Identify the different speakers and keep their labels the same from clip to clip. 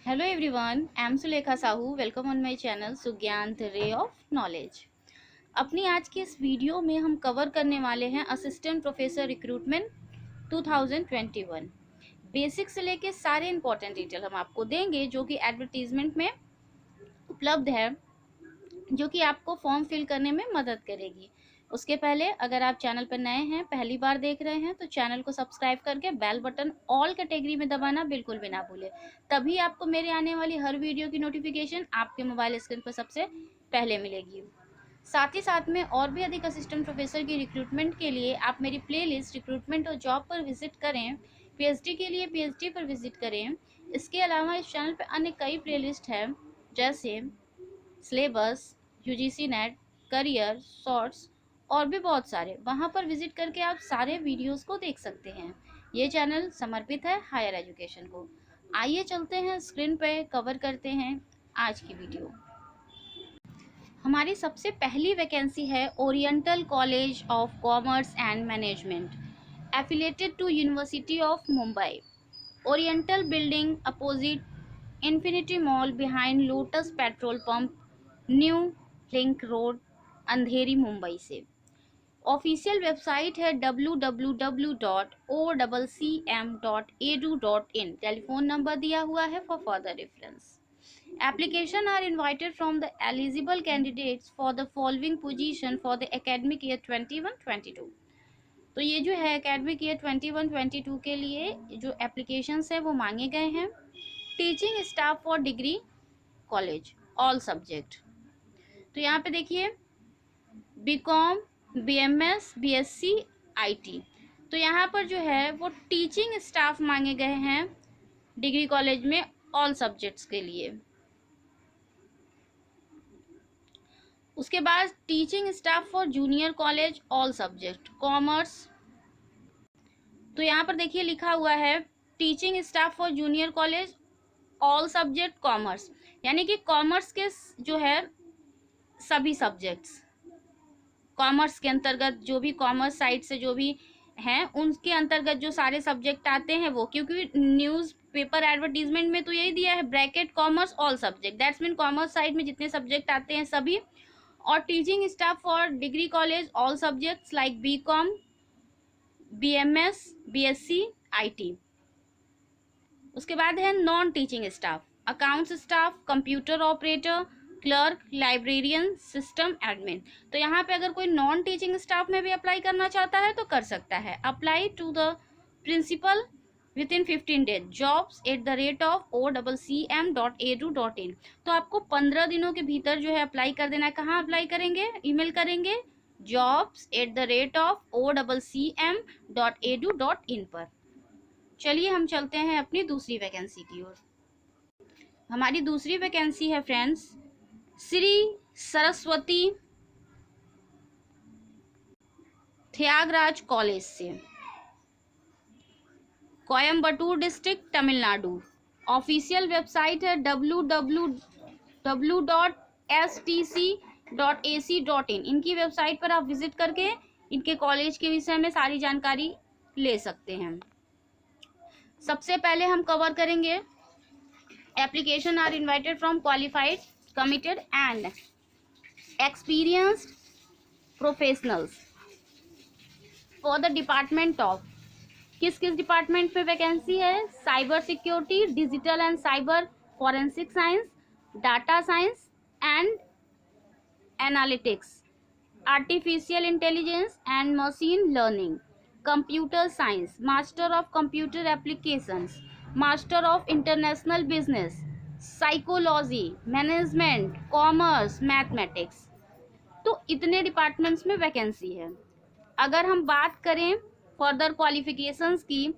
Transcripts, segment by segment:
Speaker 1: Hello everyone, I am Sulekha Sahu. Welcome on my channel Sugyan the ray of knowledge. अपनी आज की इस video में हम कवर करने वाले हैं असिस्टेंट प्रोफेसर रिक्रूटमेंट 2021। बेसिक से लेके सारे इंपॉर्टेंट डिटेल हम आपको देंगे जो कि एडवर्टीजमेंट में उपलब्ध है, जो कि आपको फॉर्म फिल करने में मदद करेगी। उसके पहले अगर आप चैनल पर नए हैं, पहली बार देख रहे हैं, तो चैनल को सब्सक्राइब करके बेल बटन ऑल कैटेगरी में दबाना बिल्कुल भी ना भूलें। तभी आपको मेरे आने वाली हर वीडियो की नोटिफिकेशन आपके मोबाइल स्क्रीन पर सबसे पहले मिलेगी। साथ ही साथ में और भी अधिक असिस्टेंट प्रोफेसर की रिक्रूटमेंट के लिए आप मेरी प्लेलिस्ट रिक्रूटमेंट और जॉब पर विजिट करें। पीएचडी के लिए पीएचडी पर विजिट करें। इसके अलावा इस चैनल पर अन्य कई प्लेलिस्ट हैं, जैसे syllabus, UGC net, career, shorts और भी बहुत सारे। वहाँ पर विजिट करके आप सारे वीडियोस को देख सकते हैं। ये चैनल समर्पित है हायर एजुकेशन को। आइए चलते हैं स्क्रीन पे, कवर करते हैं आज की वीडियो। हमारी सबसे पहली वैकेंसी है Oriental College of Commerce and Management, affiliated to University of Mumbai. Oriental building opposite Infinity Mall behind Lotus petrol pump, new link road, Andheri, Mumbai से। ऑफिशियल वेबसाइट है www.occm.edu.in। टेलीफोन नंबर दिया हुआ है for further reference. Application are invited from the eligible candidates for the following position for the academic year 21-22। तो ये जो है academic year 21-22 के लिए जो एप्लीकेशंस है वो मांगे गए हैं। Teaching staff for degree college all subject. तो यहाँ पे देखिए बीकॉम, बीएमएस, बीएससी, आईटी। तो यहाँ पर जो है वो टीचिंग स्टाफ मांगे गए हैं डिग्री कॉलेज में ऑल सब्जेक्ट्स के लिए। उसके बाद teaching staff for junior college all subject commerce. तो यहाँ पर देखिए लिखा हुआ है teaching staff for junior college all subject commerce, यानी कि कॉमर्स के जो है सभी सब्जेक्ट्स, कॉमर्स के अंतर्गत जो भी कॉमर्स साइड से जो भी हैं उनके अंतर्गत जो सारे सब्जेक्ट आते हैं वो, क्योंकि न्यूज़ पेपर एडवर्टीजमेंट में तो यही दिया है bracket commerce all subject, that's mean commerce side में जितने सब्जेक्ट आते हैं सभी। और teaching staff for degree college all subjects like BCom, BMS, BSc, IT. उसके बाद है non teaching staff, accounts staff, computer operator, clerk, librarian, system admin. तो यहाँ पे अगर कोई नॉन टीचिंग स्टाफ में भी अप्लाई करना चाहता है तो कर सकता है। Apply to the principal within 15 days, jobs@occm.edu.in। तो आपको 15 दिनों के भीतर जो है अप्लाई कर देना है। कहाँ अप्लाई करेंगे? ईमेल करेंगे jobs@occm.edu.in पर। चलिए हम चलते हैं अपनी दूसरी वैकेंसी की ओर। हमारी दूसरी वैकेंसी है फ्रेंड्स श्री सरस्वती त्यागराज कॉलेज से, Coimbatore district, Tamil Nadu. Official website है www.stc.ac.in। इनकी वेबसाइट पर आप विजिट करके इनके कॉलेज के विषय में सारी जानकारी ले सकते हैं। सबसे पहले हम कवर करेंगे application are invited from qualified, committed and experienced professionals for the department of, किस किस डिपार्टमेंट पे वैकेंसी है? Cyber security, digital and cyber forensic science, data science and analytics, artificial intelligence and machine learning, computer science, master of computer applications, master of international business, psychology, management, commerce, mathematics. तो इतने departments में vacancy है। अगर हम बात करें further qualifications की,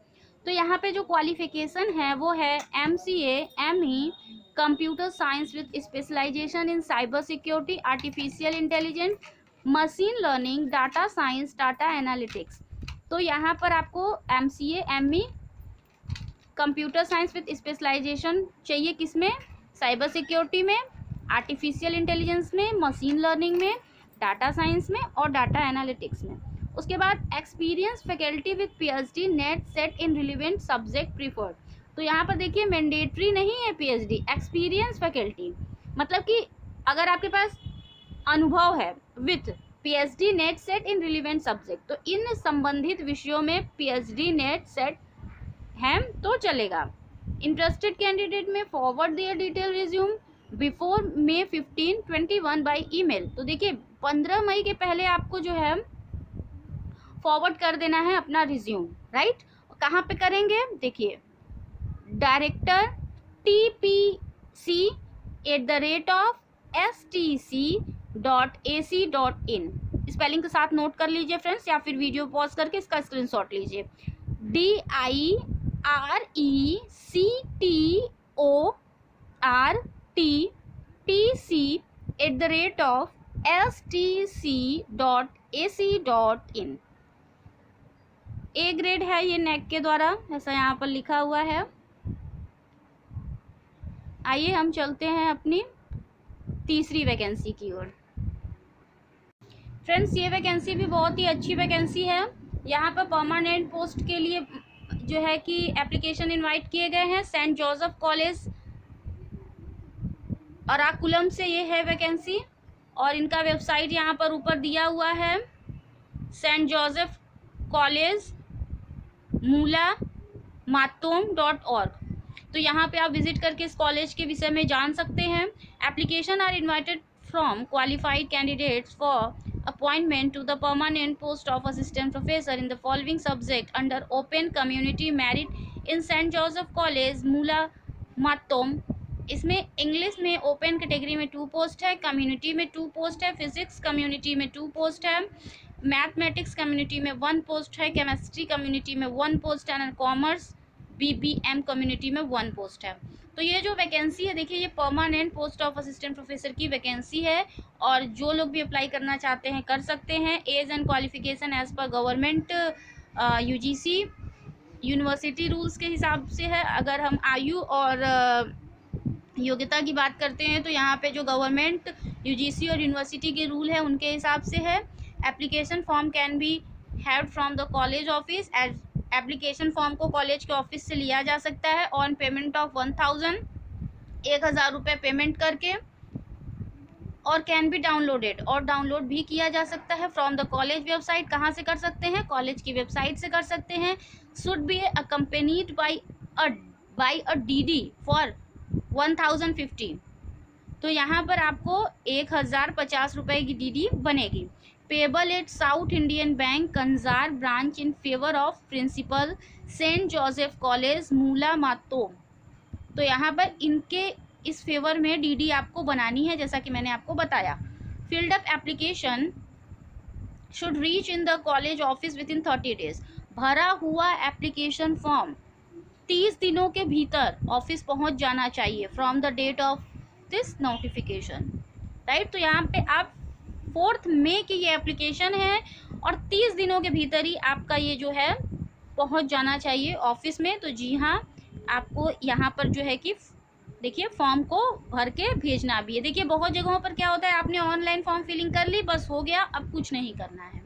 Speaker 1: तो यहाँ पे जो क्वालिफिकेशन है वो है MCA, ME, computer science with specialisation in cyber security, artificial intelligence, machine learning, data science, data analytics. तो यहाँ पर आपको MCA, ME, computer science with specialisation चाहिए, किसमें? साइबर सिक्योरिटी में, आर्टिफिशियल इंटेलिजेंस में, मशीन लर्निंग में, डाटा साइंस में और डाटा एनालिटिक्स में। उसके बाद experience faculty with PhD NET SET in relevant subject preferred. तो यहाँ पर देखिए मैंडेटरी नहीं है पीएचडी, एक्सपीरियंस फैकल्टी, मतलब कि अगर आपके पास अनुभव है with PhD net SET in relevant subject, तो इन संबंधित विषयों में पीएचडी नेट सेट है तो चलेगा। इंटरेस्टेड कैंडिडेट में forward their detail resume before May 15, 2021 by email. तो देखिए 15 मई के पहले आपको जो है फॉरवर्ड कर देना है अपना रिज्यूम, राइट। कहाँ पे करेंगे, देखिए डायरेक्टर tpc@stc.ac.in, स्पेलिंग के साथ नोट कर लीजिए फ्रेंड्स, या फिर वीडियो पॉज करके इसका स्क्रीनशॉट लीजिए। DIRECTORTPC@stc.ac.in। ए ग्रेड है ये नेक के द्वारा, ऐसा यहाँ पर लिखा हुआ है। आइए हम चलते हैं अपनी तीसरी वैकेंसी की ओर। फ्रेंड्स ये वैकेंसी भी बहुत ही अच्छी वैकेंसी है। यहाँ पर परमानेंट पोस्ट के लिए जो है कि एप्लीकेशन इनवाइट किए गए हैं। सेंट जोसेफ कॉलेज अराकुलम से ये है वैकेंसी, और इनका वेबसाइट यहाँ पर ऊपर दिया हुआ है, सेंट जोसेफ कॉलेज मूलामातोम.org। तो यहाँ पे आप विजिट करके इस कॉलेज के विषय में जान सकते हैं। Application are invited from qualified candidates for appointment to the permanent post of assistant professor in the following subject under open community merit in St. Joseph College मूलामातोम। इसमें इंग्लिश में ओपन कैटेगरी में 2 post है, community में 2 post है, physics community में 2 post है, mathematics community में 1 post है, केमिस्ट्री कम्युनिटी में 1 पोस्ट है, और कॉमर्स BBM कम्युनिटी में 1 पोस्ट है। तो ये जो वैकेंसी है देखिए, ये permanent post of assistant professor की वैकेंसी है, और जो लोग भी अप्लाई करना चाहते हैं कर सकते हैं। Age and qualification as per government UGC university rules के हिसाब से है। अगर हम आयु और योग्यता की बात करते हैं तो यहाँ पे जो गवर्नमेंट UGC और यूनिवर्सिटी के रूल है उनके हिसाब से है। Application form can be had from the college office, as application form को कॉलेज के ऑफिस से लिया जा सकता है ऑन पेमेंट ऑफ 1,000 रुपये पेमेंट करके, और कैन बी डाउनलोडेड, और डाउनलोड भी किया जा सकता है फ्रॉम द कॉलेज वेबसाइट। कहाँ से कर सकते हैं, कॉलेज की वेबसाइट से कर सकते हैं। Should be accompanied by a DD for 1,050। तो यहाँ पर आपको 1,050 रुपये की DD बनेगी। Payable at South Indian bank Kanjar branch in favour of principal saint Joseph college Moolamattom. तो यहाँ पर इनके इस फेवर में DD आपको बनानी है, जैसा कि मैंने आपको बताया। Field up application should reach in the college office with in 30 days. भरा हुआ एप्लीकेशन फॉर्म 30 दिनों के भीतर ऑफिस पहुंच जाना चाहिए from the date of this notification, right. तो यहाँ पे आप 4 मई की ये एप्लीकेशन है, और 30 दिनों के भीतर ही आपका ये जो है पहुंच जाना चाहिए ऑफिस में। तो जी हाँ, आपको यहाँ पर जो है कि देखिए फॉर्म को भर के भेजना भी है। देखिए बहुत जगहों पर क्या होता है, आपने ऑनलाइन फॉर्म फिलिंग कर ली, बस हो गया, अब कुछ नहीं करना है।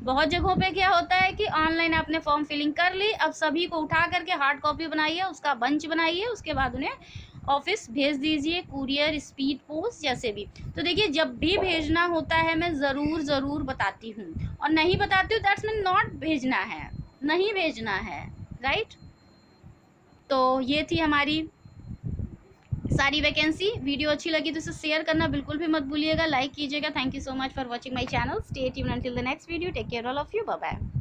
Speaker 1: बहुत जगहों पे क्या होता है कि ऑनलाइन आपने फॉर्म फिलिंग कर ली, अब सभी को उठा करके हार्ड कॉपी बनाइए, उसका बंच बनाइए, उसके बाद उन्हें ऑफिस भेज दीजिए, कुरियर, स्पीड पोस्ट, जैसे भी। तो देखिए जब भी भेजना होता है मैं ज़रूर बताती हूँ, और नहीं बताती हूँ दैट्स मीन नॉट भेजना है, नहीं भेजना है, राइट। तो ये थी हमारी सारी वैकेंसी। वीडियो अच्छी लगी तो इसे शेयर करना बिल्कुल भी मत भूलिएगा, लाइक कीजिएगा। Thank you so much for watching my channel. Stay tuned until the next video. Take care all of you, bye bye.